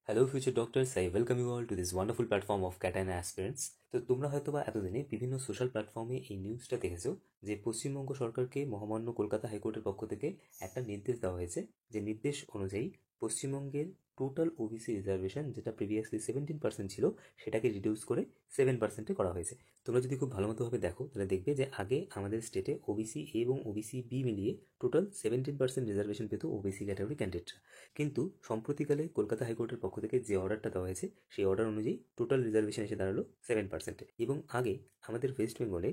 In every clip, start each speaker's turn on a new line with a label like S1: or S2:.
S1: Hello future doctors, I welcome you all to this wonderful platform of Katana aspirants. তো তোমরা হয়তো বা এতদিনে বিভিন্ন সোশ্যাল প্ল্যাটফর্মে এই নিউজটা দেখেছো যে পশ্চিমবঙ্গ সরকারকে মহামান্য কলকাতা হাইকোর্টের পক্ষ থেকে একটা নির্দেশ দেওয়া হয়েছে, যে নির্দেশ অনুযায়ী পশ্চিমবঙ্গের টোটাল ওবিসি রিজার্ভেশন, যেটা প্রিভিয়াসলি 17% ছিল, সেটাকে রিডিউস করে 7%-এ করা হয়েছে। তোমরা যদি খুব ভালো মতোভাবে দেখো তাহলে দেখবে যে আগে আমাদের স্টেটে ওবিসি এ এবং ওবিসি বি মিলিয়ে টোটাল 17% রিজার্ভেশন পেত ওবিসি ক্যাটাগরি ক্যান্ডিডেটরা। কিন্তু সম্প্রতিকালে কলকাতা হাইকোর্টের পক্ষ থেকে যে অর্ডারটা দেওয়া হয়েছে সেই অর্ডার অনুযায়ী টোটাল রিজার্ভেশন এসে দাঁড়ালো 7%। এবং আগে আমাদের ওয়েস্ট বেঙ্গলে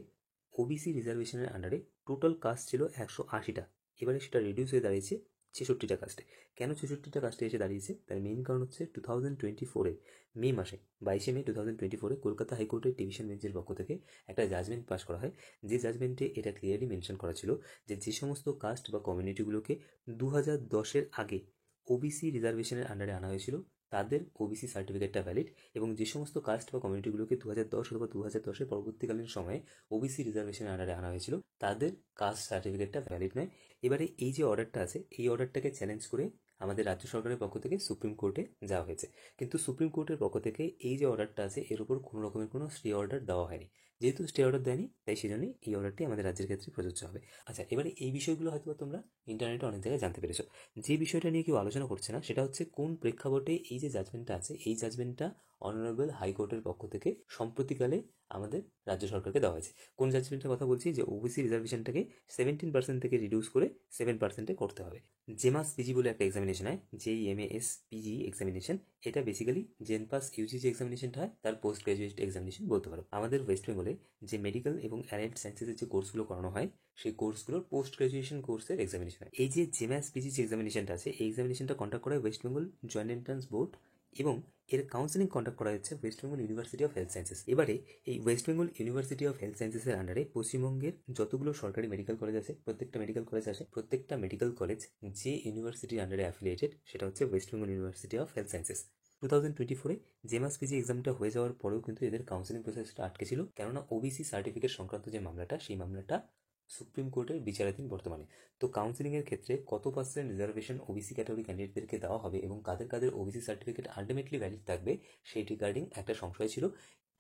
S1: ওবিসি রিজার্ভেশনের আন্ডারে টোটাল কাস্ট ছিল 180টা, এবারে সেটা রিডিউস হয়ে দাঁড়িয়েছে 66টা কাস্টে। কেন 66টা কাস্টে এসে দাঁড়িয়েছে তার মেইন কারণ হচ্ছে 2024-এ মে মাসে 22শে মে 2024-এ কলকাতা হাইকোর্টের ডিভিশন বেঞ্চের পক্ষ থেকে একটা জাজমেন্ট পাস করা হয়, যে জাজমেন্টে এটা ক্লিয়ারলি মেনশন করা ছিল যে যে সমস্ত কাস্ট বা কমিউনিটিগুলোকে 2010-এর আগে ওবিসি রিজার্ভেশনের আন্ডারে আনা হয়েছিল তাদের ওবিসি সার্টিফিকেটটা ভ্যালিড, এবং যে সমস্ত কাস্ট বা কমিউনিটিগুলোকে 2010 অথবা 2010-এর পরবর্তীকালীন সময়ে ওবিসি রিজার্ভেশনের আন্ডারে আনা হয়েছিল তাদের কাস্ট সার্টিফিকেটটা ভ্যালিড নয়। এবারে এই যে অর্ডারটা আছে এই অর্ডারটাকে চ্যালেঞ্জ করে আমাদের রাজ্য সরকারের পক্ষ থেকে সুপ্রিম কোর্টে যাওয়া হয়েছে, কিন্তু সুপ্রিম কোর্টের পক্ষ থেকে এই যে অর্ডারটা আছে এর উপর কোনো রকমের কোনো স্টে অর্ডার দেওয়া হয়নি। যেহেতু স্টে অর্ডার দেয়নি তাই সেজন্যই এই অর্ডারটি আমাদের রাজ্যের ক্ষেত্রে প্রযোজ্য হবে। আচ্ছা, এবারে এই বিষয়গুলো হয়তো তোমরা ইন্টারনেটে অনেক জায়গায় জানতে পেরেছো। যে বিষয়টা নিয়ে কেউ আলোচনা করছে না সেটা হচ্ছে কোন প্রেক্ষাপটে এই যে জাজমেন্টটা আছে এই জাজমেন্টটা অনারেবল হাইকোর্টের পক্ষ থেকে সম্প্রতিকালে আমাদের রাজ্য সরকারকে দেওয়া হয়েছে। কোন জাজমেন্টের কথা বলছি, যে ওবিসি রিজার্ভেশনটাকে 17% থেকে রিডিউস করে 7%-এ করতে হবে। জেমাস পিজি বলে একটা এক্সামিনেশন হয়, JEMAS পিজি এক্সামিনেশন। এটা বেসিক্যালি জেনপাস ইউজি যে এক্সামিনেশনটা হয় তার পোস্ট গ্রাজুয়েট এক্সামিনেশন বলতে পারো। আমাদের ওয়েস্ট বেঙ্গলে যে মেডিকেল এবং অ্যালাইড সায়েন্সেসের যে কোর্সগুলো করানো হয় সেই কোর্সগুলোর পোস্ট গ্রাজুয়েশন কোর্সের এক্সামিনেশন হয়। এই যে জেমাস পিজি যে এক্সামিনেশনটা আছে এই এক্সামিনেশনটা কন্ডাক্ট করা হয় West Bengal joint entrance board, এবং এর কাউন্সিলিং কন্ডাক্ট করা হচ্ছে West Bengal University of Health Sciences. এবারে এই West Bengal University of Health সায়েন্সেসের আন্ডারে পশ্চিমবঙ্গের যতগুলো সরকারি মেডিকেল কলেজ আছে প্রত্যেকটা মেডিকেল কলেজ যে ইউনিভার্সিটির আন্ডারে অ্যাফিলিয়েটেড সেটা হচ্ছে West Bengal University of Health Sciences. 2024-এ জেমাস পিজি এক্সামটা হয়ে যাওয়ার পরেও কিন্তু এদের কাউন্সিলিং প্রসেসটা আটকে ছিল, কেননা ওবিসি সার্টিফিকেট সংক্রান্ত যে মামলাটা সেই মামলাটা সুপ্রিম কোর্টের বিচারাধীন বর্তমানে। তো কাউন্সিলিংয়ের ক্ষেত্রে কত পার্সেন্ট রিজার্ভেশন ওবিসি ক্যাটাগরি ক্যান্ডিডেটদেরকে দেওয়া হবে এবং কাদের কাদের ওবিসি সার্টিফিকেট আলটিমেটলি ভ্যালিড থাকবে সেই রিগার্ডিং একটা সংশয় ছিল,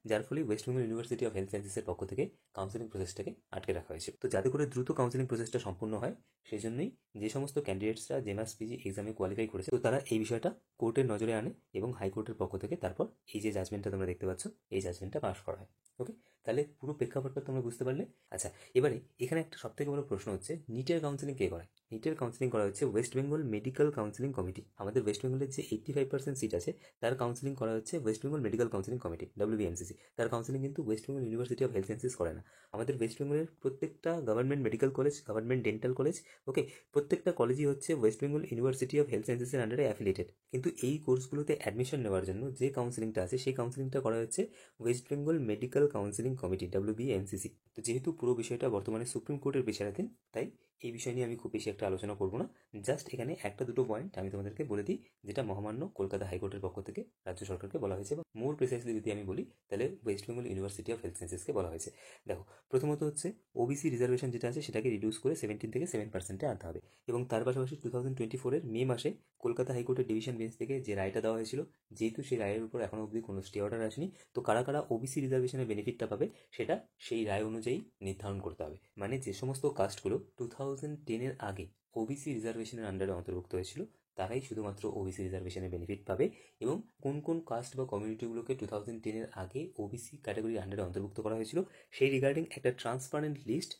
S1: যার ফলে West Bengal University of Health সায়েন্সেসের পক্ষ থেকে কাউন্সিলিং প্রসেসটাকে আটকে রাখা হয়েছে। তো যাতে করে দ্রুত কাউন্সিলিং প্রসেসটা সম্পূর্ণ হয় সেই জন্যই যে সমস্ত ক্যান্ডিডেটসরা জেমাস পিজি এক্সামে কোয়ালিফাই করেছে তো তারা এই বিষয়টা কোর্টের নজরে আনে এবং হাইকোর্টের পক্ষ থেকে তারপর এই যে জাজমেন্টটা তোমরা দেখতে পাচ্ছ এই জাজমেন্টটা পাস করা হয়। ওকে, তাহলে পুরো প্রেক্ষাপটটা তোমরা বুঝতে পারলে। আচ্ছা, এবারে এখানে একটা সবথেকে বড় প্রশ্ন হচ্ছে নিটের কাউন্সিলিং কে করে? নিটের কাউন্সিলিং করা হচ্ছে West Bengal medical counselling committee. আমাদের ওয়েস্ট বেঙ্গলের যে 85% সিট আছে তার কাউন্সিলিং করা হচ্ছে West Bengal medical counselling committee, WBMCC। তার কাউন্সিলিং কিন্তু West Bengal University of Health Sciences করে না। আমাদের ওয়েস্ট বেঙ্গলের প্রত্যেকটা government medical college, government dental college, okay, প্রত্যেকটা কলেজই হচ্ছে West Bengal University of Health সায়েন্সেসের আন্ডারে অ্যাফিলিয়েটেড। কিন্তু এই কোর্সগুলোতে অ্যাডমিশন নেওয়ার জন্য যে কাউন্সিলিংটা আছে সেই কাউন্সিলিংটা করা হচ্ছে West Bengal medical counselling committee, WBMCC। তো যেহেতু পুরো বিষয়টা বর্তমানে সুপ্রিম কোর্টের বিচারাধীন তাই এই বিষয় নিয়ে আমি খুব বেশি একটা আলোচনা করবো না। জাস্ট এখানে একটা দুটো পয়েন্ট আমি তোমাদেরকে বলে দিই যেটা মহামান্য কলকাতা হাইকোর্টের পক্ষ থেকে রাজ্য সরকারকে বলা হয়েছে, বা মোর প্রিসাইসলি যদি আমি বলি তাহলে West Bengal University of Health সায়েন্সেসকে বলা হয়েছে। দেখো, প্রথমত হচ্ছে ওবিসি রিজার্ভেশন যেটা আছে সেটাকে রিডিউস করে 17 থেকে 7%-এ আনতে হবে, এবং তার পাশাপাশি 2024-এর মে মাসে কলকাতা হাইকোর্টের ডিভিশন বেঞ্চ থেকে যে রায়টা দেওয়া হয়েছিল, যেহেতু সেই রায়ের উপর এখনো অবধি কোনো স্টে অর্ডার আসেনি, তো কারা কারা ওবিসি রিজার্ভেশনের বেনিফিটটা পাবে সেটা সেই রায় অনুযায়ী নির্ধারণ করতে হবে। মানে যে সমস্ত কাস্টগুলো 2010-এর আগে ওবিসি রিজার্ভেশনের আন্ডারে অন্তর্ভুক্ত হয়েছিল তারাই শুধুমাত্র ওবিসি রিজার্ভেশনের বেনিফিট পাবে, এবং কোন কোন কাস্ট বা কমিউনিটিগুলোকে 2010-এর আগে ওবিসি ক্যাটাগরির আন্ডারে অন্তর্ভুক্ত করা হয়েছিল সেই রিগার্ডিং একটা ট্রান্সপারেন্ট লিস্ট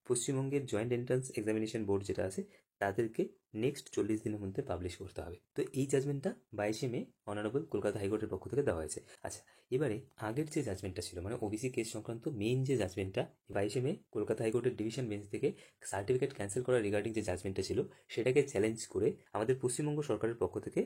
S1: পশ্চিমবঙ্গের জয়েন্ট এন্ট্রান্স এক্সামিনেশন বোর্ড যেটা আছে তাদেরকে নেক্সট 40 দিনের মধ্যে পাবলিশ করতে হবে। তো এই জাজমেন্টটা 22শে মে অনারেবল কলকাতা হাইকোর্টের পক্ষ থেকে দেওয়া হয়েছে। আচ্ছা, এবারে আগের যে জাজমেন্টটা ছিল মানে ওবিসি কেস সংক্রান্ত মেইন যে জাজমেন্টটা 22শে মে কলকাতা হাইকোর্টের ডিভিশন বেঞ্চ থেকে সার্টিফিকেট ক্যান্সেল করা রিগার্ডিং যে জাজমেন্টটা ছিল সেটাকে চ্যালেঞ্জ করে আমাদের পশ্চিমবঙ্গ সরকারের পক্ষ থেকে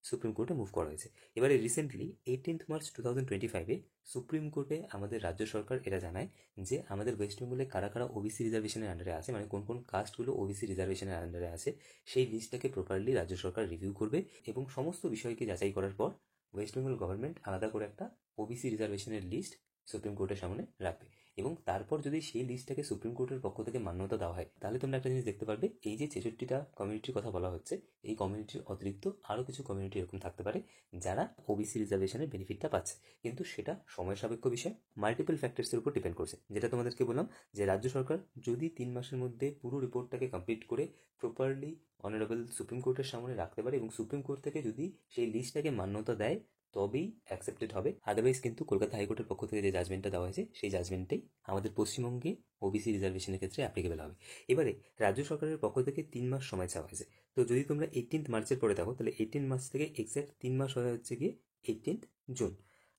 S1: সুপ্রিম কোর্টে মুভ করা হয়েছে। এবারে রিসেন্টলি 18 মার্চ 2025-এ সুপ্রিম কোর্টে আমাদের রাজ্য সরকার এটা জানায় যে আমাদের ওয়েস্ট বেঙ্গলে কারা কারা ওবিসি রিজার্ভেশনের আন্ডারে আছে, মানে কোন কোন কাস্টগুলো ওবিসি রিজার্ভেশনের আন্ডারে আছে সেই লিস্টটাকে প্রপারলি রাজ্য সরকার রিভিউ করবে, এবং সমস্ত বিষয়কে যাচাই করার পর ওয়েস্ট বেঙ্গল গভর্নমেন্ট আলাদা করে একটা ওবিসি রিজার্ভেশনের লিস্ট সুপ্রিম কোর্টের সামনে রাখবে, এবং তারপর যদি সেই লিস্টটাকে সুপ্রিম কোর্টের পক্ষ থেকে মান্যতা দেওয়া হয়, তাহলে তোমরা একটা জিনিস দেখতে পারবে, এই যে 66টা কমিউনিটির কথা বলা হচ্ছে, এই কমিউনিটির অতিরিক্ত আরও কিছু কমিউনিটি এরকম থাকতে পারে যারা ওবিসি রিজার্ভেশনের বেনিফিটটা পাচ্ছে। কিন্তু সেটা সময় সাপেক্ষ বিষয়, মাল্টিপল ফ্যাক্টরসের উপর ডিপেন্ড করছে। যেটা তোমাদেরকে বললাম যে রাজ্য সরকার যদি 3 মাসের মধ্যে পুরো রিপোর্টটাকে কমপ্লিট করে প্রপারলি অনারেবল সুপ্রিম কোর্টের সামনে রাখতে পারে, এবং সুপ্রিম কোর্ট থেকে যদি সেই লিস্টটাকে মান্যতা দেয়, তবেই অ্যাকসেপ্টেড হবে। আদারওয়াইজ কিন্তু কলকাতা হাইকোর্টের পক্ষ থেকে যে জাজমেন্টটা দেওয়া হয়েছে, সেই জাজমেন্টেই আমাদের পশ্চিমবঙ্গে ওবিসি রিজার্ভেশনের ক্ষেত্রে অ্যাপ্লিকেবল হবে। এবারে রাজ্য সরকারের পক্ষ থেকে 3 মাস সময় চাওয়া হয়েছে। তো যদি তোমরা 18 মার্চের পরে দেখো, তাহলে 18 মার্চ থেকে এক্স্যাক্ট 3 মাস হয়ে হচ্ছে গিয়ে 18 জুন।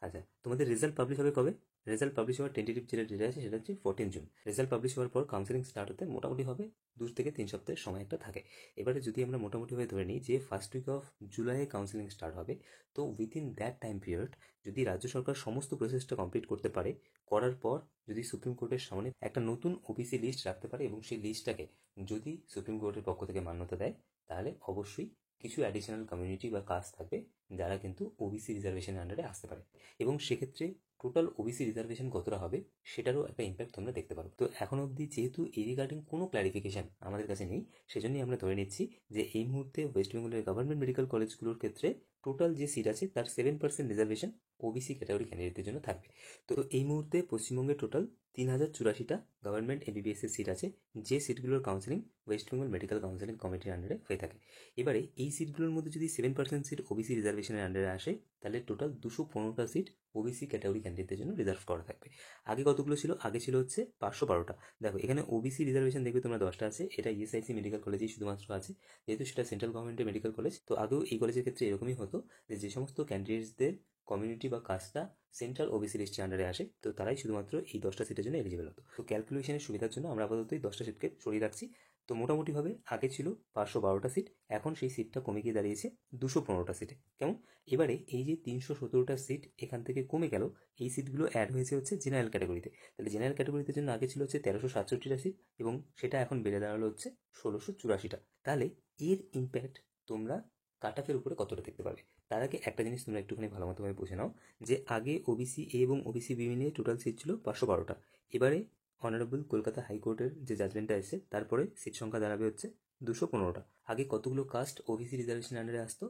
S1: আচ্ছা, তোমাদের রেজাল্ট পাবলিশ হবে কবে? রেজাল্ট পাবলিশ হওয়ার টেন্টেটিভ যেটা ডেট আছে সেটা হচ্ছে 14 জুন। রেজাল্ট পাবলিশ হওয়ার পর কাউন্সিলিং স্টার্ট হতে মোটামুটি হবে 2 থেকে 3 সপ্তাহের সময় একটা থাকে। এবারে যদি আমরা মোটামুটিভাবে ধরে নিই যে ফার্স্ট উইক অফ জুলাইয়ে কাউন্সিলিং স্টার্ট হবে, তো উইথিন দ্যাট টাইম পিরিয়ড যদি রাজ্য সরকার সমস্ত প্রসেসটা কমপ্লিট করতে পারে, করার পর যদি সুপ্রিম কোর্টের সামনে একটা নতুন ওবিসি লিস্ট রাখতে পারে, এবং সেই লিস্টটাকে যদি সুপ্রিম কোর্টের পক্ষ থেকে মান্যতা দেয়, তাহলে অবশ্যই কিছু অ্যাডিশনাল কমিউনিটি বা কাস্ট থাকবে যারা কিন্তু ওবিসি রিজার্ভেশনের আন্ডারে আসতে পারে, এবং সেক্ষেত্রে টোটাল ওবিসি রিজার্ভেশন কতটা হবে সেটারও একটা ইম্প্যাক্ট তোমরা দেখতে পারো। তো এখন অবধি যেহেতু এই রিগার্ডিং কোনো ক্ল্যারিফিকেশন আমাদের কাছে নেই, সেজন্যই আমরা ধরে নিচ্ছি যে এই মুহূর্তে ওয়েস্ট বেঙ্গলের গভর্নমেন্ট মেডিকেল কলেজগুলোর ক্ষেত্রে টোটাল যে সিট আছে তার 7% রিজার্ভেশন ওবিসি ক্যাটাগরি ক্যান্ডিডেটদের জন্য থাকবে। তো এই মুহূর্তে পশ্চিমবঙ্গে টোটাল 3084টা গভর্নমেন্ট এমবিবিএস এর সিট আছে, যে সিটগুলোর counselling West Bengal medical counselling কমিটির আন্ডারে হয়ে থাকে। এবারে এই সিটগুলোর মধ্যে যদি 7% সিট ওবিসি রিজার্ভেশনের আন্ডারে আসে, তাহলে টোটাল 215টা সিট ওবিসি ক্যাটাগরি ক্যান্ডিডেটদের জন্য রিজার্ভ করা থাকবে। আগে কতগুলো ছিল? আগে ছিল হচ্ছে 512টা। দেখো এখানে ওবিসি রিজার্ভেশন দেখবে তোমরা 10টা আছে, এটা ইএসআইসি মেডিকেল কলেজেই শুধুমাত্র আছে, যেহেতু সেটা সেন্ট্রাল গভর্নমেন্টের মেডিকেল কলেজ। তো আগেও এই কলেজের ক্ষেত্রে এরকমই হতো যে সমস্ত ক্যান্ডিডেটসদের কমিউনিটি বা কাস্টটা সেন্ট্রাল ওবিসি লিস্টের আন্ডারে আসে, তো তারাই শুধুমাত্র এই 10টা সিটের জন্য এলিজিবল হতো। তো ক্যালকুলেশনের সুবিধার জন্য আমরা আপাতত এই 10টা সিটকে সরিয়ে রাখছি। তো মোটামুটিভাবে আগে ছিল 512টা সিট, এখন সেই সিটটা কমে গিয়ে দাঁড়িয়েছে 215টা সিটে। কেমন? এবারে এই যে 317টা সিট এখান থেকে কমে গেল, এই সিটগুলো অ্যাড হয়েছে হচ্ছে জেনারেল ক্যাটাগরিতে। তাহলে জেনারেল ক্যাটাগরিতে জন্য আগে ছিল হচ্ছে 1367টা সিট, এবং সেটা এখন বেড়ে দাঁড়ালো হচ্ছে 1684টা। তাহলে এর ইম্প্যাক্ট তোমরা কাট অফের উপরে কতটা দেখতে পাবে। তার আগে একটা জিনিস তোমরা একটুখানি ভালো মতোভাবে বুঝে নাও, যে আগে ওবিসি এ এবং ওবিসি বি মিলিয়ে টোটাল সিট ছিল 512টা। এবারে অনারেবল কলকাতা হাইকোর্টের যে জাজমেন্টটা এসেছে, তারপরে সিট সংখ্যা দাঁড়াবে হচ্ছে 215টা। আগে কতগুলো কাস্ট ওবিসি রিজার্ভেশন আন্ডারে আসতো?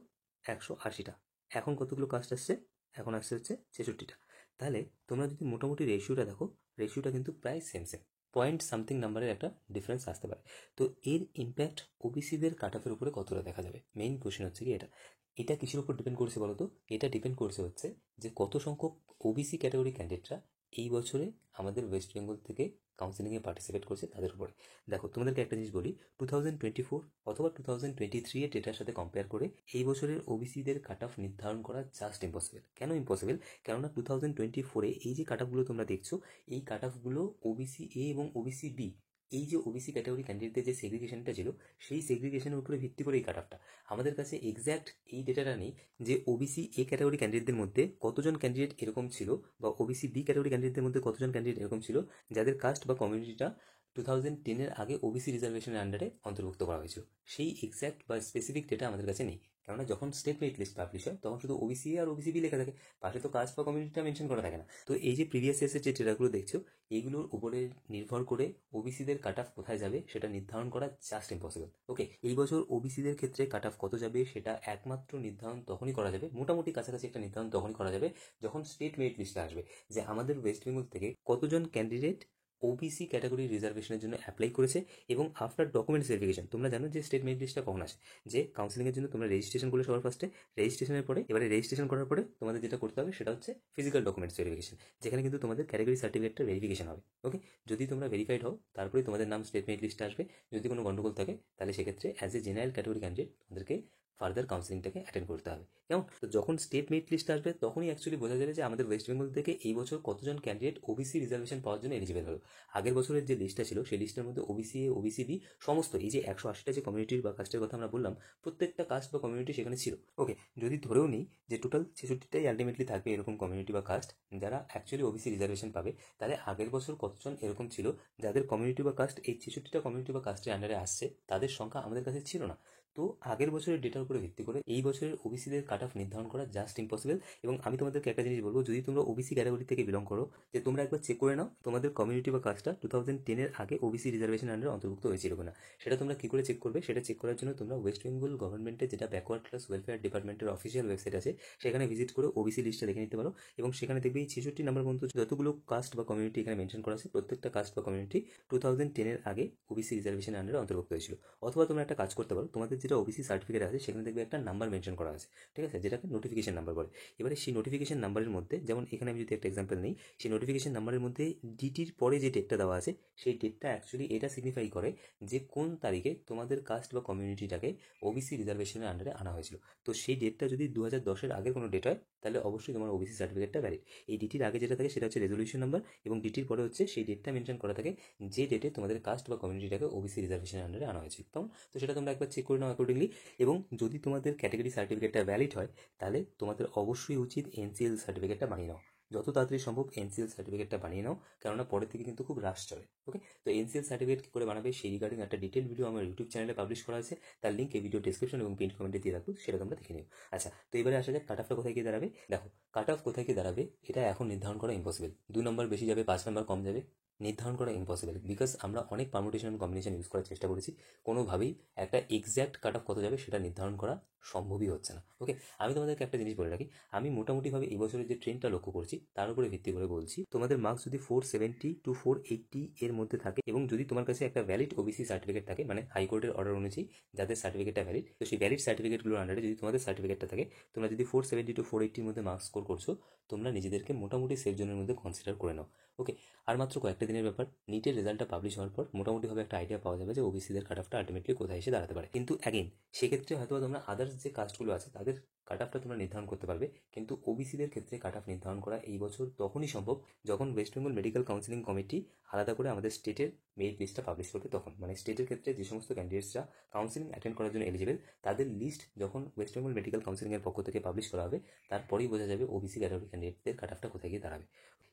S1: 180টা। এখন কতগুলো কাস্ট আসছে? এখন আসছে হচ্ছে 66টা। তাহলে তোমরা যদি মোটামুটি রেশিওটা দেখো, রেশিওটা কিন্তু প্রায় সেম সেম, পয়েন্ট সামথিং নাম্বারের একটা ডিফারেন্স আসতে পারে। তো এর ইম্প্যাক্ট ওবিসিদের কাট অফের উপরে কতটা দেখা যাবে, মেইন কোশ্চেন হচ্ছে কি এটা। এটা কিসের উপর ডিপেন্ড করছে বলো তো? এটা ডিপেন্ড করছে হচ্ছে যে কত সংখ্যক ওবিসি ক্যাটাগরি ক্যান্ডিডেটরা এই বছরে আমাদের ওয়েস্ট বেঙ্গল থেকে কাউন্সিলিংয়ে পার্টিসিপেট করছে তাদের উপরে। দেখো তোমাদেরকে একটা জিনিস বলি, 2024 অথবা 2023 এর ডেটার সাথে কম্পেয়ার করে এই বছরের ওবিসিদের কাট অফ নির্ধারণ করা জাস্ট ইম্পসিবল। কেন ইম্পসিবল? কেননা 2024-এ এই যে কাট অফগুলো তোমরা দেখছো, এই কাট অফগুলো ওবিসি এ এবং ওবিসি বি, এই যে ওবিসি ক্যাটাগরি ক্যান্ডিডেটদের যে সেগ্রিগেশনটা ছিল, সেই সেগ্রিগেশনের উপরে ভিত্তি করে এই কাট অফটা। আমাদের কাছে এক্স্যাক্ট এই ডেটাটা নেই যে ওবিসি এ ক্যাটাগরি ক্যান্ডিডেটদের মধ্যে কতজন ক্যান্ডিডেট এরকম ছিল, বা ওবিসি বি ক্যাটাগরি ক্যান্ডিডেটদের মধ্যে কতজন ক্যান্ডিডেট এরকম ছিল যাদের কাস্ট বা কমিউনিটিটা 2010-এর আগে ওবিসি রিজার্ভেশনের আন্ডারে অন্তর্ভুক্ত করা হয়েছিল। সেই এক্স্যাক্ট বা স্পেসিফিক ডেটা আমাদের কাছে নেই, কেননা যখন স্টেট মেরিট লিস্ট পাবলিশ হয় তখন শুধু ওবিসি আর ওবিসি বি লেখা থাকে, পাশে তো কাস্ট বা কমিউনিটিটা মেনশন করা থাকে না। তো এই যে প্রিভিয়াস ইয়ার্সের যে ডেটাগুলো দেখছো, এইগুলোর উপরে নির্ভর করে ওবিসিদের কাট অফ কোথায় যাবে সেটা নির্ধারণ করা জাস্ট ইম্পসিবল। ওকে, এই বছর ওবিসিদের ক্ষেত্রে কাট অফ কত যাবে সেটা একমাত্র নির্ধারণ তখনই করা যাবে, মোটামুটি কাছাকাছি একটা নির্ধারণ তখনই করা যাবে যখন স্টেট মেরিট লিস্টে আসবে, যে আমাদের ওয়েস্ট বেঙ্গল থেকে কতজন ক্যান্ডিডেট ওবিসি ক্যাটাগরি রিজার্ভেশনের জন্য অ্যাপ্লাই করেছে, এবং আফটার ডকুমেন্টস ভেরিফিকেশন। তোমরা জানো যে স্টেট মেরিট লিস্টটা কখন আসে, যে কাউন্সিলিংয়ের জন্য তোমরা রেজিস্ট্রেশন করলে সবার ফার্স্টে, রেজিস্ট্রেশনের পরে এবারে রেজিস্ট্রেশন করার পরে তোমাদের যেটা করতে হবে সেটা হচ্ছে ফিজিক্যাল ডকুমেন্টস ভেরিফিকেশন, যেখানে কিন্তু তোমাদের ক্যাটাগরি সার্টিফিকেটটা ভেরিফিকেশন হবে। ওকে, যদি তোমরা ভেরিফাইড হও তারপরে তোমাদের নাম স্টেট মেরিট লিস্টে আসবে। যদি কোনো গন্ডগোল থাকে তাহলে সেক্ষেত্রে as a general category candidate তোমাদেরকে ফার্দার কাউন্সিলিংটাকে অ্যাটেন্ড করতে হবে। কেমন? তো যখন স্টেট মেরিট লিস্ট আসবে তখনই অ্যাকচুয়ালি বোঝা যাবে যে আমাদের ওয়েস্ট বেঙ্গল থেকে এই বছর কতজন ক্যান্ডিডেট ওবিসি রিজার্ভেশন পাওয়ার জন্য এলিজিবল হলো। আগের বছরের যে লিস্টটা ছিল সেই লিস্টের মধ্যে ওবিসি এ, ওবিসি বি, সমস্ত এই যে 180টা যে কমিউনিটির বা কাস্টের কথা আমরা বললাম, প্রত্যেকটা কাস্ট বা কমিউনিটি সেখানে ছিল। ওকে, যদি ধরেও নিই যে টোটাল 66টাই আলটিমেটলি থাকবে এরকম কমিউনিটি বা কাস্ট যারা অ্যাকচুয়ালি ওবিসি রিজার্ভেশন পাবে, তাহলে আগের বছর কতজন এরকম ছিল যাদের কমিউনিটি বা কাস্ট এই 66টা কমিউনিটি বা কাস্টের আন্ডারে আসছে, তাদের সংখ্যা আমাদের কাছে ছিল না। তো আগের বছরের ডেটার উপরে ভিত্তি করে এই বছরের ওবিসিদের কাট অফ নির্ধারণ করা জাস্ট ইম্পসিবল। এবং আমি তোমাদেরকে একটা জিনিস বলবো, যদি তোমরা ওবিসি ক্যাটাগরি থেকে বিলং করো, যে তোমরা একবার চেক করে নাও তোমাদের কমিউনিটি বা কাস্টটা 2010-এর আগে ওবিসি রিজার্ভেশন আন্ডারে অন্তর্ভুক্ত হয়েছিল কিনা। সেটা তোমরা কী করে চেক করবে? সেটা চেক করার জন্য তোমরা ওয়েস্ট বেঙ্গল গভর্নমেন্টের যেটা ব্যাকওয়ার্ড ক্লাস ওয়েলফেয়ার ডিপার্টমেন্টের অফিসিয়াল ওয়েবসাইট আছে সেখানে ভিজিট করে ওবিসি লিস্টটা দেখে নিতে পারো। এবং সেখানে দেখবে এই 66 নাম্বার পর্যন্ত যতগুলো কাস্ট বা কমিউনিটি এখানে মেনশন করা আছে, প্রত্যেকটা কাস্ট বা কমিউনিটি 2010-এর আগে ওবিসি রিজার্ভেশন আন্ডারে অন্তর্ভুক্ত হয়েছিল। অথবা তোমরা একটা কাজ করতে পারো, তোমাদের যেটা ওবিসি সার্টিফিকেট আছে সেখানে দেখবে একটা নাম্বার মেনশন করা আছে, ঠিক আছে, যেটাকে নোটিফিকেশন নাম্বার বলে। এবারে সেই নোটিফিকেশন নাম্বারের মধ্যে, যেমন এখানে আমি যদি একটা এক্সাম্পল নিই, সেই নোটিফিকেশন নাম্বারের মধ্যে ডিটির পরে যে ডেটটা দেওয়া আছে সেই ডেটটা অ্যাকচুয়ালি এটা সিগনিফাই করে যে কোন তারিখে তোমাদের কাস্ট বা কমিউনিটিটাকে ওবিসি রিজার্ভেশনের আন্ডারে আনা হয়েছিল। তো সেই ডেটটা যদি 2010-এর আগের কোনো ডেট হয় তাহলে অবশ্যই তোমার ওবিসি সার্টিফিকেটটা ভ্যালিড। এই ডিটির আগে যেটা থাকে সেটা হচ্ছে রেজলিউশন নাম্বার, এবং ডিটির পরে হচ্ছে সেই ডেটটা মেনশন করা থাকে যে ডেটে তোমাদের কাস্ট বা কমিউনিটিটাকে ওবিসি রিজার্ভেশনের আন্ডারে আনা হয়েছিল। কেমন? তো সেটা তোমরা একবার চেক করে নাও অ্যাকর্ডিংলি। এবং যদি তোমাদের ক্যাটাগরি সার্টিফিকেটটা ভ্যালিড হয় তাহলে তোমাদের অবশ্যই উচিত এনসিএল সার্টিফিকেটটা বানিয়ে নাও। যত তাড়াতাড়ি সম্ভব এনসিএল সার্টিফিকেটটা বানিয়ে নাও, কেননা পরের থেকে কিন্তু খুব রাশ চলে। ওকে, তো এনসিএল সার্টিফিকেট কী করে বানাবে সেই রিগার্ডিং একটা ডিটেল ভিডিও আমার ইউটিউব চ্যানেলে পাবলিশ করা আছে, তার লিঙ্ক এই ভিডিও ডিসক্রিপশন এবং পিন কমেন্টে দিয়ে রাখবো, সেটা তোমরা দেখে নিও। আচ্ছা, তো এবারে আসা যাক কাট অফটা কোথায় গিয়ে দাঁড়াবে। দেখো, কাট অফ কোথায় গিয়ে দাঁড়াবে এটা এখন নির্ধারণ করা ইম্পসিবল। 2 নম্বর বেশি যাবে, 5 নম্বর কম যাবে, নির্ধারণ করা ইম্পসিবল। বিকজ আমরা অনেক পারমুটেশন এবং কম্বিনেশন ইউজ করার চেষ্টা করেছি, কোনোভাবেই একটা এক্স্যাক্ট কাট অফ কত যাবে সেটা নির্ধারণ করা সম্ভবই হচ্ছে না। ওকে, আমি তোমাদেরকে একটা জিনিস বলে রাখি, আমি মোটামুটিভাবে এই বছরের যে ট্রেন্ডটা লক্ষ্য করছি তার উপরে ভিত্তি করে বলছি, তোমাদের মার্কস যদি 470 to 480 এর মধ্যে থাকে এবং যদি তোমার কাছে একটা ভ্যালিড ওবিসি সার্টিফিকেট থাকে, মানে হাইকোর্টের অর্ডার অনুযায়ী যাদের সার্টিফিকেটটা ভ্যালিড, তো সেই ভ্যালিড সার্টিফিকেটগুলোর আন্ডারে যদি তোমাদের সার্টিফিকেটটা থাকে, তোমরা যদি 470 to 480-র মধ্যে মার্কস স্কোর করছো, তোমরা নিজেদেরকে মোটামুটি সেফ জোনের মধ্যে কনসিডার করে নাও। ওকে, আর মাত্র কয়েকটা দিনের ব্যাপার, নিটের রেজাল্টটা পাবলিশ হওয়ার পর মোটামুটিভাবে একটা আইডিয়া পাওয়া যাবে যে ওবিসিদের কাট অফটা আলটিমেটলি কোথায় এসে দাঁড়াতে পারে। কিন্তু অ্যাগেন সেক্ষেত্রে হয়তো তোমরা আদার্স যে কাস্টগুলো আছে তাদের কাট অফটা তোমরা নির্ধারণ করতে পারবে, কিন্তু ওবিসিদের ক্ষেত্রে কাট অফ নির্ধারণ করা এই বছর তখনই সম্ভব যখন West Bengal medical counselling committee আলাদা করে আমাদের স্টেটের মেরিট লিস্টটা পাবলিশ করবে। তখন মানে স্টেটের ক্ষেত্রে যে সমস্ত ক্যান্ডিডেটসরা কাউন্সিলিং অ্যাটেন্ড করার জন্য এলিজিবল তাদের লিস্ট যখন ওয়েস্ট বেঙ্গল মেডিকেল কাউন্সিলিংয়ের পক্ষ থেকে পাবলিশ করা হবে, তারপরেই বোঝা যাবে ওবিসি ক্যাটাগরি ক্যান্ডিডেটদের কাট অফটা কোথায় গিয়ে দাঁড়াবে।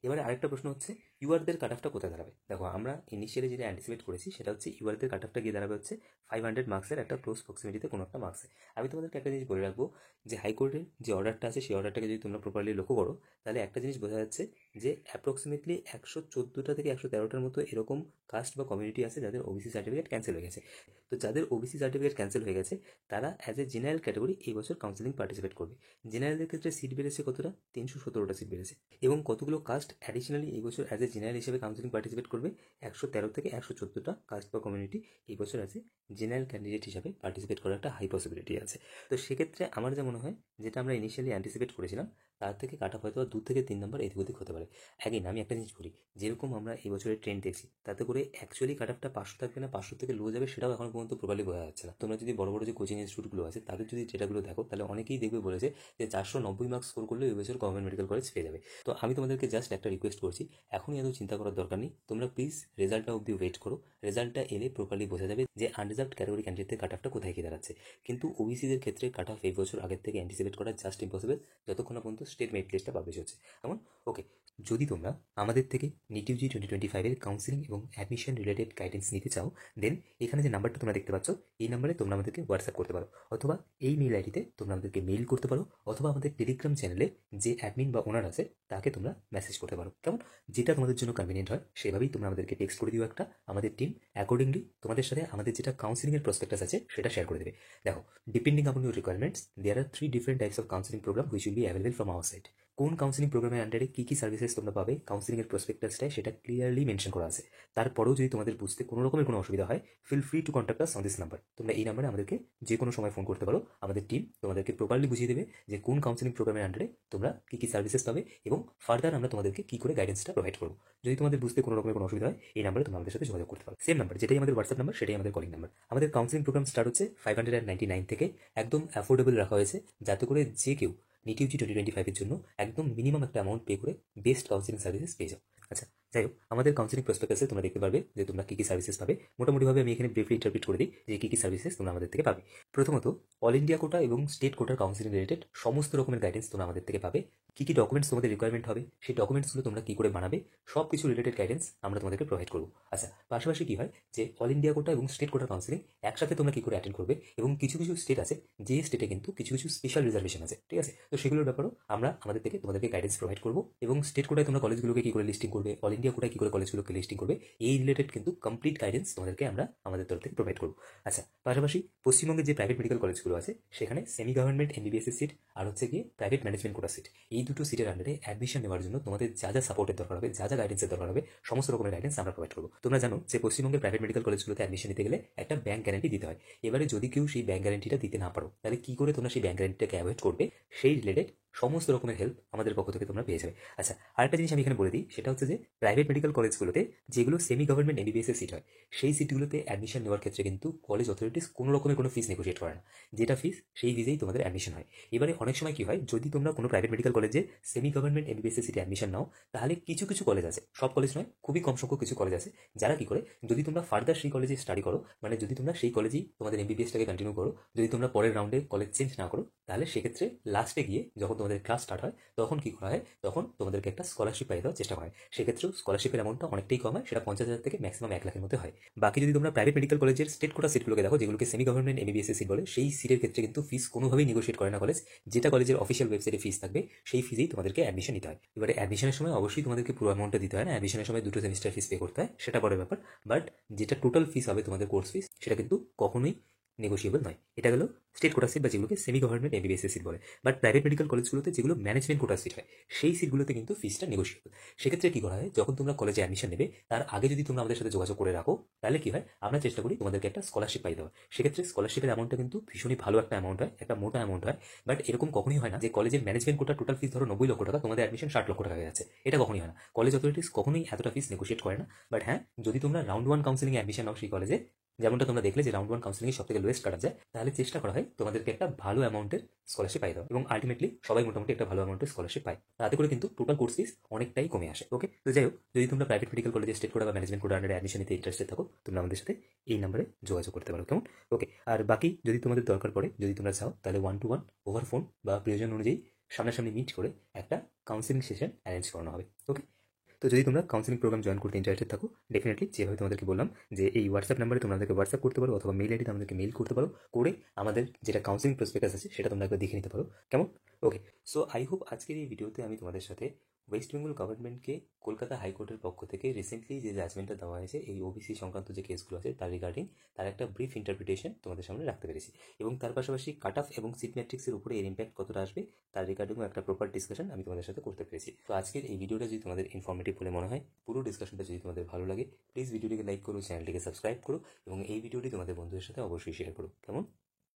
S1: এবারে আরেকটা প্রশ্ন হচ্ছে ইউআরদের কাট অফটা কোথায় দাঁড়াবে। দেখো, আমরা ইনিশিয়ালি যেটা অ্যান্টিসিপেট করেছি সেটা হচ্ছে ইউআরদের কাট অফটা গিয়ে দাঁড়াবে হচ্ছে 500 মার্কসের একটা ক্লোজ প্রক্সিমিটিতে কোনো একটা মার্কসে। আমি তোমাদেরকে একটা জিনিস বলে রাখবো, যে হাইকোর্টের যে অর্ডারটা আছে সেই অর্ডারটাকে যদি তোমরা প্রপারলি লক্ষ্য করো তাহলে একটা জিনিস বোঝা যাচ্ছে যে অ্যাপ্রক্সিমেটলি 114টা থেকে 113টার মতো এরকম কাস্ট বা কমিউনিটি আছে যাদের ওবিসি সার্টিফিকেট ক্যান্সেল হয়ে গেছে। তো যাদের ওবিসি সার্টিফিকেট ক্যান্সেল হয়ে গেছে তারা অ্যাজ এ জেনারেল ক্যাটাগরি এই বছর কাউন্সিলিং পার্টিসিপেট করবে। জেনারেলদের ক্ষেত্রে সিট বেড়েছে কতটা? 317টা সিট বেড়েছে। এবং কতগুলো কাস্ট অ্যাডিশনালি এই বছর অ্যাজ এ জেনারেল হিসেবে কাউন্সিলিং পার্টিসিপেট করবে? 113 থেকে 114টা কাস্ট বা কমিউনিটি এই বছর অ্যাজ এ জেনারেল ক্যান্ডিডেট হিসাবে পার্টিসিপেট করার একটা হাই পসিবিলিটি আছে। তো সেক্ষেত্রে আমার যা মনে হয়, যেটা আমরা ইনিশিয়ালি অ্যান্টিসিপেট করেছিলাম তার থেকে কাট অফ হয়তো 2 থেকে 3 নম্বর এদিক ওদিক হতে পারে। অ্যাগেন আমি একটা জিনিস বলি, যেরকম আমরা এই বছরের ট্রেন্ড দেখছি তাতে করে অ্যাকচুয়ালি কাট অফটা 500 থাকবে না 500 থেকে লো যাবে সেটাও এখন পর্যন্ত প্রপারলি বোঝা যাচ্ছে না। তোমরা যদি বড় বড় যে কোচিং ইনস্টিটিউটগুলো আছে তাদের যদি ডেটাগুলো দেখো তাহলে অনেকেই দেখবে বলেছে যে 490 মার্কস স্কোর করলে এই বছর গভর্নমেন্ট মেডিকেল কলেজ পেয়ে যাবে। তো আমি তোমাদেরকে জাস্ট একটা রিকোয়েস্ট করছি, এখনই এত চিন্তা করার দরকার নেই, তোমরা প্লিজ রেজাল্টটা অবধি ওয়েট করো। রেজাল্টটা এলে প্রপারলি বোঝা যাবে যে আনরিজার্ভড ক্যাটাগরি ক্যান্ডিডেটদের কাট অফটা কোথায় গিয়ে দাঁড়াচ্ছে। কিন্তু ওবিসিদের ক্ষেত্রে কাট অফ এই বছর আগের থেকে অ্যান্টিসিপেট করা জাস্ট ইম্পসিবল যতক্ষণ না পর্যন্ত স্টেট মেরিট লিস্টটা পাবলিশ হচ্ছে। এমন ওকে, যদি তোমরা আমাদের থেকে নিট ইউজি 2025-এর কাউন্সিলিং এবং অ্যাডমিশন রিলেটেড গাইডেন্স নিতে চাও, দেন এখানে যে নাম্বারটা তোমরা দেখতে পাচ্ছ এই নাম্বারে তোমরা আমাদেরকে হোয়াটসঅ্যাপ করতে পারো, অথবা এই মেইল আইডিতে তোমরা আমাদেরকে মেইল করতে পারো, অথবা আমাদের টেলিগ্রাম চ্যানেলে যে অ্যাডমিন বা ওনার আছে তাকে তোমরা মেসেজ করতে পারো। কেমন? যেটা তোমাদের জন্য কনভিনিয়েন্ট হয় সেভাবেই তোমরা আমাদেরকে টেক্সট করে দিও একটা, আমাদের টিম অ্যাকর্ডিংলি তোমাদের সাথে আমাদের যেটা কাউন্সিলিংয়ের প্রসপেক্টাস আছে সেটা শেয়ার করে দেবে। দেখো, depending upon your requirements there are 3 different types of counselling program which will be available from our side. কোন কাউন্সিলিং প্রোগ্রামের আন্ডারে কী কী সার্ভিসেস তোমরা পাবে কাউন্সিলিংয়ের প্রসপেক্টাসটায় সেটা ক্লিয়ারলি মেনশন করা আছে। তারপরেও যদি তোমাদের বুঝতে কোনো রকমের কোনো অসুবিধা হয়, feel free to contact us on this number. তোমরা এই নাম্বারে আমাদেরকে যে কোনো সময় ফোন করতে পারো, আমাদের টিম তোমাদেরকে প্রপারলি বুঝিয়ে দেবে যে কোন কাউন্সিলিং প্রোগ্রামের আন্ডারে তোমরা কী কী সার্ভিসেস পাবে এবং ফার্দার আমরা তোমাদেরকে কী করে গাইডেন্সটা প্রোভাইড করবো। যদি তোমাদের বুঝতে কোনো রকমের কোনো অসুবিধা হয় এই নাম্বারে তোমরা আমাদের সাথে যোগাযোগ করতে পারো। সেম নাম্বার, যেটাই আমাদের হোয়াটসঅ্যাপ নাম্বার সেটাই আমাদের কলিং নাম্বার। আমাদের কাউন্সিলিং প্রোগ্রাম স্টার্ট হচ্ছে 599 থেকে, একদম অ্যাফোর্ডেবল রাখা হয়েছে যাতে করে যে কেউ নিট ইউজি 2025-এর জন্য একদম মিনিমাম একটা অ্যামাউন্ট পে করে বেস্ট কাউন্সিলিং সার্ভিসেস পেয়ে যাও। আচ্ছা, যাই হোক, আমাদের কাউন্সিলিং প্রসপেক্টাসে তোমরা দেখতে পারবে যে তোমরা কী কী সার্ভিসেস পাবে। মোটামুটিভাবে আমি এখানে ব্রিফলি ইন্টারপ্রিট করে দিই যে কী কী সার্ভিসেস তোমরা আমাদের থেকে পাবে। প্রথমত, অল ইন্ডিয়া কোটা এবং স্টেট কোটার কাউন্সিলিং রিলেটেড সমস্ত রকমের গাইডেন্স তোমরা আমাদের থেকে পাবে। কী কী ডকুমেন্টস তোমাদের রিকোয়ারমেন্ট হবে, সেই ডকুমেন্টসগুলো তোমরা কী করে বানাবে, সব কিছু রিলেটেড গাইডেন্স আমরা তোমাদেরকে প্রোভাইড করবো। আচ্ছা, পাশাপাশি কী হয় যে অল ইন্ডিয়া কোটা এবং স্টেট কোটার কাউন্সিলিং একসাথে তোমরা কী করে অ্যাটেন্ড করবে, এবং কিছু কিছু স্টেট আছে যে স্টেটে কিন্তু কিছু কিছু স্পেশাল রিজার্ভেশন আছে, ঠিক আছে? তো সেগুলোর ব্যাপারেও আমরা আমাদের থেকে তোমাদেরকে গাইডেন্স প্রোভাইড করবো। এবং স্টেট কোটায় তোমরা কলেজগুলোকে কী করে লিস্টিং করবে, অল ইন্ডিয়া কোটায় কী করে কলেজগুলোকে লিস্টিং করবে, এই রিলেটেড কিন্তু কমপ্লিট গাইডেন্স তোমাদেরকে আমরা আমাদের তরফ থেকে প্রোভাইড করবো। আচ্ছা, পাশাপাশি পশ্চিমবঙ্গের যে প্রাইভেট মেডিকেল কলেজগুলো আছে সেখানে সেমি গভর্নমেন্ট এমবিবিএস এর সিট আর হচ্ছে গিয়ে প্রাইভেট ম্যানেজমেন্ট কোটা সিট, এই দুটো সিটের আন্ডারে অ্যাডমিশন নেওয়ার জন্য তোমাদের যা যা সাপোর্টের দরকার হবে, যা যা গাইডেন্সের দরকার হবে, সমস্ত রকমের গাইডেন্স আমরা প্রোভাইড করবো। তোমরা জানো যে পশ্চিমবঙ্গের প্রাইভেট মেডিকেল কলেজগুলোতে অ্যাডমিশন নিতে গেলে একটা ব্যাংক গ্যারান্টি দিতে হয়। এবারে যদি কেউ সেই ব্যাংক গ্যারান্টিটা দিতে না পারো, তাহলে কি করে তোমরা সেই ব্যাংক গ্যারান্টিটাকে অ্যাভয়েড করবে, সেই রিলেটেড সমস্ত রকমের হেল্প আমাদের পক্ষ থেকে তোমরা পেয়ে যাবে। আচ্ছা, আরেকটা জিনিস আমি এখানে বলে দিই, সেটা হচ্ছে যে প্রাইভেট মেডিকেল কলেজগুলোতে যেগুলো সেমি গভর্নমেন্ট এমবিবিএস এর সিট হয়, সেই সিটগুলোতে অ্যাডমিশন নেওয়ার ক্ষেত্রে কিন্তু কলেজ অথরিটিস কোনো রকমের কোনো ফিস নেগোশিয়েট করে না। যেটা ফিস, সেই ফিজেই তোমাদের অ্যাডমিশন হয়। এবারে অনেক সময় কি হয়, যদি তোমরা কোনো প্রাইভেট মেডিকেল কলেজে সেমি গভর্নমেন্ট এমবিবিএস এর সিটে অ্যাডমিশন নাও, তাহলে কিছু কিছু কলেজ আছে, সব কলেজ নয়, খুবই কম সংখ্যক কিছু কলেজ আছে যারা কি করে, যদি তোমরা ফার্দার সেই কলেজে স্টাডি করো, মানে যদি তোমরা সেই কলেজেই তোমাদের এমবিবিএসটাকে কন্টিনিউ করো, যদি তোমরা পরের রাউন্ডে কলেজ চেঞ্জ না করো, তাহলে সেক্ষেত্রে লাস্টে গিয়ে যখন তোমাদের ক্লাস স্টার্ট হয়, তখন কি করা হয়, তখন তোমাদেরকে একটা স্কলারশিপ পাই দেওয়ার চেষ্টা করা হয়। সেক্ষেত্রেও স্কলারশিপের অ্যামাউন্টটা অনেকটাই কম হয়, সেটা 50,000 থেকে ম্যাক্সিমাম 1 লাখের মধ্যে হয়। বাকি যদি তোমরা প্রাইভেট মেডিকেল কলেজের স্টেট কোটা সিটগুলোকে দেখো, যেগুলোকে সেমি গভর্নমেন্ট এমবিবিএস সিট বলে, সেই সিটের ক্ষেত্রে কিন্তু ফিস কোনোভাবেই নেগোশিয়েট করে না কলেজ। যেটা কলেজের অফিসিয়াল ওয়েবসাইটে ফিস থাকবে, সেই ফিজেই তোমাদেরকে অ্যাডমিশন নিতে হয়। এবারে অ্যাডমিশনের সময় অবশ্যই তোমাদেরকে পুরো অ্যামাউন্টটা দিতে হয় না, অ্যাডমিশনের সময় 2টো সেমিস্টার ফিস পে করতে হয়, সেটা পরের ব্যাপার। বাট যেটা টোটাল ফিস হবে তোমাদের কোর্স ফিস, সেটা কিন্তু কখনোই নেগোশিয়েবল নয়। এটা গেল স্টেট কোটা সিট বা যেগুলোকে সেমি গভর্নমেন্ট এমবিবিএস সিট বলে। বাট প্রাইভেট মেডিকেল কলেজগুলোতে যেগুলো ম্যানেজমেন্ট কোটা সিট হয়, সেই সিটগুলোতে কিন্তু ফিসটা নেগোশিয়েবল। সেক্ষেত্রে কি করা হয়, যখন তোমরা কলেজে অ্যাডমিশন নেবে, তার আগে যদি তোমরা আমাদের সাথে যোগাযোগ করে রাখো, তাহলে কি হয়, আমরা চেষ্টা করি তোমাদেরকে একটা স্কলারশিপ পাই দেওয়া। সেক্ষেত্রে স্কলারশিপের অ্যামাউন্টটা কিন্তু ভীষণই ভালো একটা অ্যামাউন্ট হয়, একটা মোটা অ্যামাউন্ট হয়। বাট এরকম কখনোই হয় না যে কলেজের ম্যানেজমেন্ট কোটা টোটাল ফিস ধরো 90 লক্ষ টাকা, তোমাদের অ্যাডমিশন 60 লক্ষ টাকা হয়ে যাচ্ছে, এটা কখনোই হয় না। কলেজ অথরিটিস কখনোই এতটা ফিস নেগোশিয়েট করে না। বাট হ্যাঁ, যদি তোমরা রাউন্ড 1 কাউন্সিলিং অ্যাডমিশন নাও সেই কলেজে, যেমনটা তোমরা দেখলে যে রাউন্ড 1 কাউন্সিলিং সব থেকে লোয়েস্ট কাটা যায়, তাহলে চেষ্টা করা হয় তোমাদেরকে একটা ভালো অ্যামাউন্টের স্কলারশিপ পাই দাও, এবং আলটিমেটলি সবাই মোটামুটি একটা ভালো অ্যামাউন্টের স্কলারশিপ পায়। তাতে করে কিন্তু টোটাল কোর্স ফিস অনেকটাই কমে আসে। ওকে, তো যাই হোক, যদি তোমরা প্রাইভেট মেডিকেল কলেজে স্টেট কোটা বা ম্যানেজমেন্ট কোটা আন্ডারে অ্যাডমিশন নিতে ইন্টারেস্টেড থাকো, তোমরা আমাদের সাথে এই নাম্বারে যোগাযোগ করতে পারো, কেমন? ওকে, আর বাকি যদি তোমাদের দরকার পড়ে, যদি তোমরা চাও, তাহলে 1-to-1 ওভার ফোন বা প্রয়োজন অনুযায়ী সামনাসামনি মিট করে একটা কাউন্সিলিং সেশন অ্যারেঞ্জ করানো হবে। ওকে, তো যদি তোমরা কাউন্সিলিং প্রোগ্রাম জয়েন করতে ইন্টারেস্টেড থাকো, ডেফিনেটলি যেভাবে তোমাদেরকে বললাম যে এই হোয়াটসঅ্যাপ নাম্বারে তোমরা আমাদেরকে হোয়াটসঅ্যাপ করতে পারো, অথবা মেল আইডিতে আমাদেরকে মেল করতে পারো, করে আমাদের যেটা কাউন্সিলিং প্রসপেক্টাস আছে সেটা তোমরা একবার দেখে নিতে পারো, কেমন? ওকে, সো আই হোপ আজকের এই ভিডিওতে আমি তোমাদের সাথে ওয়েস্ট বেঙ্গল গভর্নমেন্টকে কলকাতা হাইকোর্টের পক্ষ থেকে রিসেন্টলি যে জাজমেন্টটা দেওয়া হয়েছে এই ওবিসি সংক্রান্ত যে কেসগুলো আছে তার রিগার্ডিং, তার একটা ব্রিফ ইন্টারপ্রিটেশন তোমাদের সামনে রাখতে পেরেছি, এবং তার পাশাপাশি কাট অফ এবং সিট ম্যাট্রিক্সের উপরে এর ইম্প্যাক্ট কতটা আসবে তার রিগার্ডিংও একটা প্রপার ডিসকাশন আমি তোমাদের সাথে করতে পেরেছি। তো আজকের এই ভিডিওটা যদি তোমাদের ইনফরমেটিভ বলে মনে হয়, পুরো ডিসকাশনটা যদি তোমাদের ভালো লাগে, প্লিজ ভিডিওটিকে লাইক করো, চ্যানেলটিকে সাবস্ক্রাইব করো, এবং এই ভিডিওটি তোমাদের বন্ধুদের সাথে অবশ্যই শেয়ার করো, কেমন?